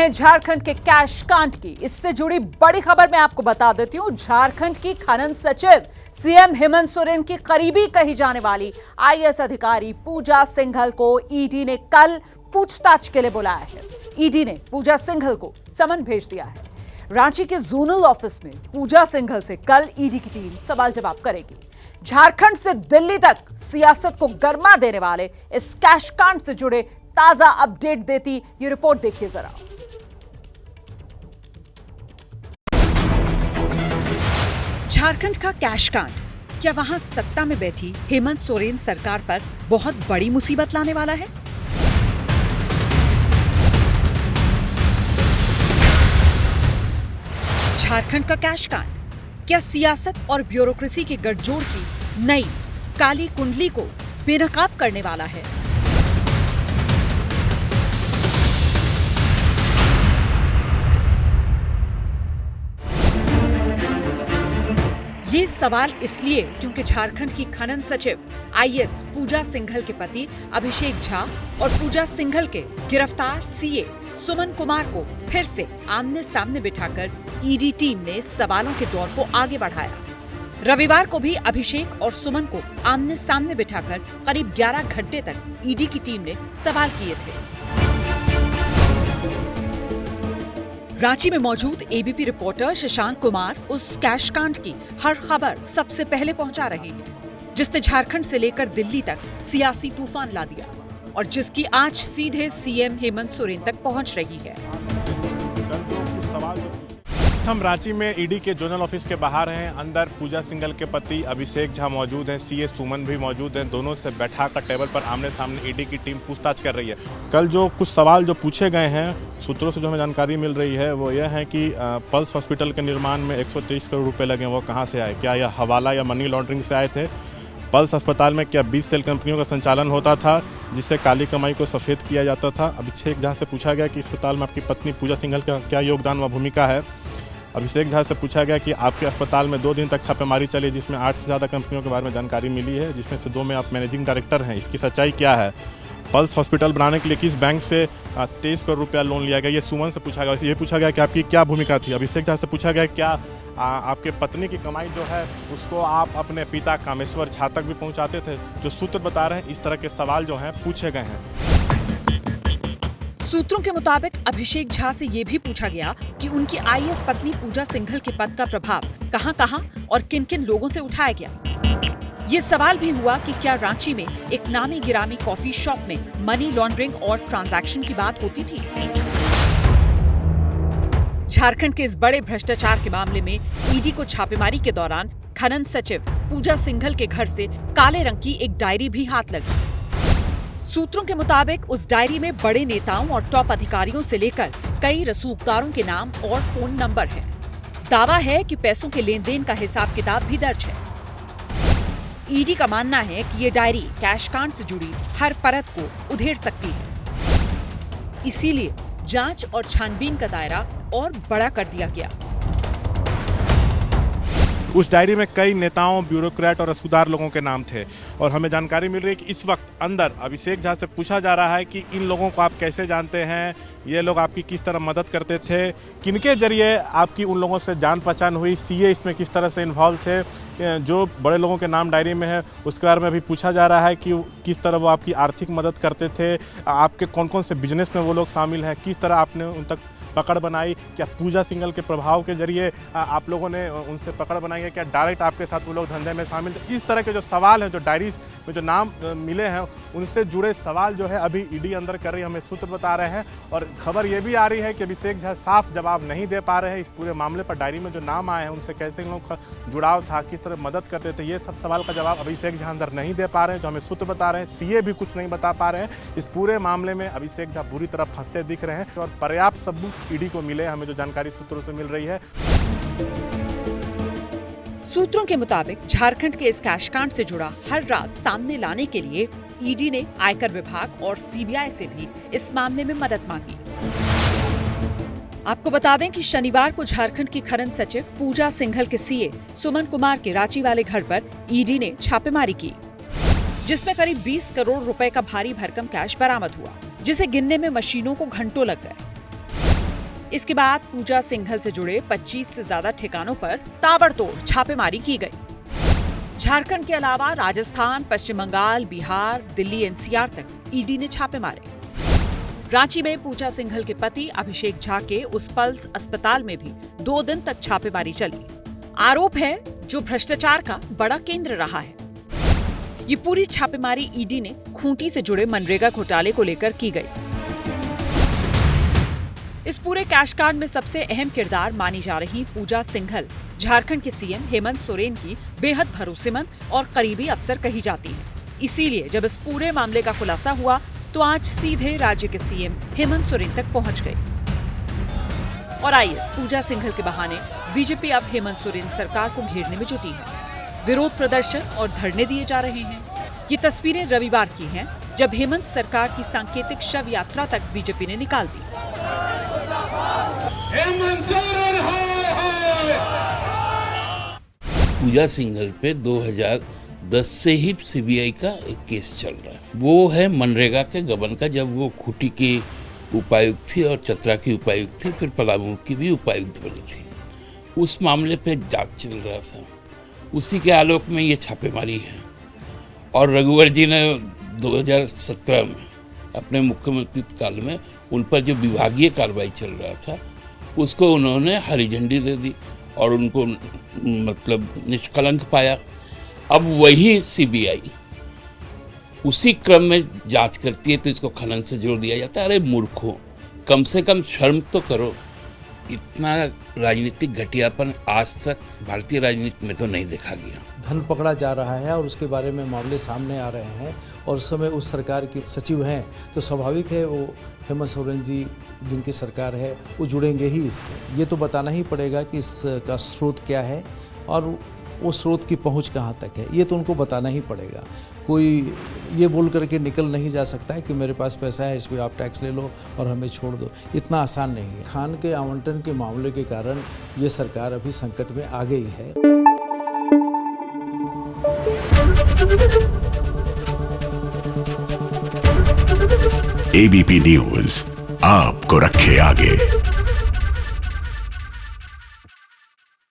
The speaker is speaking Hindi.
सुने झारखंड के कैश कांड की। इससे जुड़ी बड़ी खबर मैं आपको बता देती हूं। झारखंड की खनन सचिव सीएम हेमंत सोरेन की करीबी कही जाने वाली आईएएस अधिकारी पूजा सिंघल को ईडी ने कल पूछताछ के लिए बुलाया है। ईडी ने पूजा सिंघल को समन भेज दिया है। रांची के जोनल ऑफिस में पूजा सिंघल से कल ईडी की टीम सवाल जवाब करेगी। झारखंड से दिल्ली तक सियासत को गर्मा देने वाले इस कैश कांड से जुड़े ताजा अपडेट देती ये रिपोर्ट देखिए जरा। झारखंड का कैश कांड क्या वहां सत्ता में बैठी हेमंत सोरेन सरकार पर बहुत बड़ी मुसीबत लाने वाला है? झारखंड का कैश कांड क्या सियासत और ब्यूरोक्रेसी के गठजोड़ की नई काली कुंडली को बेनकाब करने वाला है? ये सवाल इसलिए क्योंकि झारखंड की खनन सचिव आईएएस पूजा सिंघल के पति अभिषेक झा और पूजा सिंघल के गिरफ्तार सीए सुमन कुमार को फिर से आमने सामने बिठाकर ईडी टीम ने सवालों के दौर को आगे बढ़ाया। रविवार को भी अभिषेक और सुमन को आमने सामने बिठाकर करीब 11 घंटे तक ईडी की टीम ने सवाल किए थे। रांची में मौजूद एबीपी रिपोर्टर शशांक कुमार उस कैश कांड की हर खबर सबसे पहले पहुंचा रहे हैं, जिसने झारखंड से लेकर दिल्ली तक सियासी तूफान ला दिया और जिसकी आंच सीधे सीएम हेमंत सोरेन तक पहुंच रही है। हम रांची में ईडी के जोनल ऑफिस के बाहर हैं। अंदर पूजा सिंघल के पति अभिषेक झा मौजूद हैं, सीए सुमन भी मौजूद हैं। दोनों से बैठाकर टेबल पर आमने सामने ईडी की टीम पूछताछ कर रही है। कल जो कुछ सवाल जो पूछे गए हैं, सूत्रों से जो हमें जानकारी मिल रही है वो यह है कि पल्स हॉस्पिटल के निर्माण में 123 करोड़ रुपए लगे, वो कहाँ से आए? क्या यह हवाला या मनी लॉन्ड्रिंग से आए थे? पल्स अस्पताल में क्या 20 सेल कंपनियों का संचालन होता था जिससे काली कमाई को सफ़ेद किया जाता था? अभिषेक झा से पूछा गया कि अस्पताल में आपकी पत्नी पूजा सिंघल का क्या योगदान व भूमिका है? अभिषेक झा से पूछा गया कि आपके अस्पताल में 2 दिन तक छापेमारी चली जिसमें 8 से ज़्यादा कंपनियों के बारे में जानकारी मिली है, जिसमें से 2 में आप मैनेजिंग डायरेक्टर हैं, इसकी सच्चाई क्या है? पल्स हॉस्पिटल बनाने के लिए किस बैंक से 23 करोड़ रुपया लोन लिया गया? ये सुमन से पूछा गया। ये पूछा गया कि आपकी क्या भूमिका थी? अभिषेक झा से पूछा गया क्या आपके पत्नी की कमाई जो है उसको आप अपने पिता कामेश्वर झा तक भी पहुंचाते थे? जो सूत्र बता रहे हैं इस तरह के सवाल जो हैं पूछे गए हैं। सूत्रों के मुताबिक अभिषेक झा से ये भी पूछा गया कि उनकी आईएएस पत्नी पूजा सिंघल के पद का प्रभाव कहां-कहां और किन-किन लोगों से उठाया गया। ये सवाल भी हुआ कि क्या रांची में एक नामी गिरामी कॉफी शॉप में मनी लॉन्ड्रिंग और ट्रांजैक्शन की बात होती थी। झारखंड के इस बड़े भ्रष्टाचार के मामले में ईडी को छापेमारी के दौरान खनन सचिव पूजा सिंघल के घर से काले रंग की एक डायरी भी हाथ लगी। सूत्रों के मुताबिक उस डायरी में बड़े नेताओं और टॉप अधिकारियों से लेकर कई रसूखदारों के नाम और फोन नंबर हैं। दावा है कि पैसों के लेन देन का हिसाब किताब भी दर्ज है। ईडी का मानना है कि ये डायरी कैश कांड से जुड़ी हर परत को उधेड़ सकती है। इसीलिए जांच और छानबीन का दायरा और बड़ा कर दिया गया। उस डायरी में कई नेताओं, ब्यूरोक्रेट और रसूखदार लोगों के नाम थे और हमें जानकारी मिल रही है कि इस वक्त अंदर अभिषेक झा से पूछा जा रहा है कि इन लोगों को आप कैसे जानते हैं, ये लोग आपकी किस तरह मदद करते थे, किनके जरिए आपकी उन लोगों से जान पहचान हुई, सीए इसमें किस तरह से इन्वॉल्व थे। जो बड़े लोगों के नाम डायरी में है उसके बारे में भी पूछा जा रहा है कि किस तरह वो आपकी आर्थिक मदद करते थे, आपके कौन कौन से बिजनेस में वो लोग शामिल हैं, किस तरह आपने उन तक पकड़ बनाई, क्या पूजा सिंघल के प्रभाव के जरिए आप लोगों ने उनसे पकड़ बनाई है, क्या डायरेक्ट आपके साथ वो लोग धंधे में शामिल थे? इस तरह के जो सवाल हैं, जो डायरीज में जो नाम मिले हैं उनसे जुड़े सवाल जो है अभी ईडी अंदर कर रही है, हमें सूत्र बता रहे हैं। और खबर ये भी आ रही है कि अभिषेक झा साफ जवाब नहीं दे पा रहे हैं इस पूरे मामले पर। डायरी में जो नाम आए हैं उनसे कैसे इन लोगों का जुड़ाव था, किस तरह मदद करते थे, ये सब सवाल का जवाब अभिषेक झा अंदर नहीं दे पा रहे हैं, जो हमें सूत्र बता रहे हैं। सीए भी कुछ नहीं बता पा रहे हैं। इस पूरे मामले में अभिषेक झा बुरी तरह फंसते दिख रहे हैं और पर्याप्त सबूत ईडी को मिले, हमें जो जानकारी सूत्रों से मिल रही है। सूत्रों के मुताबिक झारखंड के इस कैश कांड से जुड़ा हर राज सामने लाने के लिए ईडी ने आयकर विभाग और सीबीआई से भी इस मामले में मदद मांगी। आपको बता दें कि शनिवार को झारखंड की खनन सचिव पूजा सिंघल के सीए सुमन कुमार के रांची वाले घर पर ईडी ने छापेमारी की, जिसमें करीब 20 करोड़ रुपए का भारी भरकम कैश बरामद हुआ, जिसे गिनने में मशीनों को घंटों लग गए। इसके बाद पूजा सिंघल से जुड़े 25 से ज्यादा ठिकानों पर ताबड़तोड़ छापेमारी की गई। झारखंड के अलावा राजस्थान, पश्चिम बंगाल, बिहार, दिल्ली, एनसीआर तक ईडी ने छापे मारे। रांची में पूजा सिंघल के पति अभिषेक झा के उस पल्स अस्पताल में भी 2 दिन तक छापेमारी चली। आरोप है जो भ्रष्टाचार का बड़ा केंद्र रहा है। ये पूरी छापेमारी ईडी ने खूंटी से जुड़े मनरेगा घोटाले को लेकर की गई। इस पूरे कैशकार्ड में सबसे अहम किरदार मानी जा रही पूजा सिंघल झारखंड के सीएम हेमंत सोरेन की बेहद भरोसेमंद और करीबी अफसर कही जाती है। इसीलिए जब इस पूरे मामले का खुलासा हुआ तो आज सीधे राज्य के सीएम हेमंत सोरेन तक पहुंच गए। और आईएएस पूजा सिंघल के बहाने बीजेपी अब हेमंत सोरेन सरकार को घेरने में जुटी है। विरोध प्रदर्शन और धरने दिए जा रहे हैं। ये तस्वीरें रविवार की हैं, जब हेमंत सरकार की सांकेतिक शव यात्रा तक बीजेपी ने निकाल दी। पूजा सिंघल पे 2010 से ही सीबीआई का एक केस चल रहा है। वो है मनरेगा के गबन का, जब वो खूंटी की उपायुक्त थी और चतरा की उपायुक्त थी, फिर पलामू की भी उपायुक्त बनी थी। उस मामले पे जांच चल रहा था। उसी के आलोक में ये छापेमारी है। और रघुवर जी ने 2017 में अपने मुख्यमंत्री काल में उन पर जो विभागीय कार्रवाई चल रहा था उसको उन्होंने हरी झंडी दे दी और उनको मतलब निष्कलंक पाया। अब वही सीबीआई उसी क्रम में जांच करती है तो इसको खनन से जोड़ दिया जाता है। अरे मूर्खों, कम से कम शर्म तो करो। इतना राजनीतिक घटियापन आज तक भारतीय राजनीति में तो नहीं देखा गया। धन पकड़ा जा रहा है और उसके बारे में मामले सामने आ रहे हैं और उस समय उस सरकार के सचिव हैं तो स्वाभाविक है वो हेमंत सोरेन जी जिनकी सरकार है वो जुड़ेंगे ही इससे। ये तो बताना ही पड़ेगा कि इसका स्रोत क्या है और वो स्रोत की पहुंच कहाँ तक है, ये तो उनको बताना ही पड़ेगा। कोई ये बोल करके निकल नहीं जा सकता है कि मेरे पास पैसा है, इस पर आप टैक्स ले लो और हमें छोड़ दो। इतना आसान नहीं है। खान के आवंटन के मामले के कारण ये सरकार अभी संकट में आ गई है। एबीपी न्यूज़ आपको रखे आगे।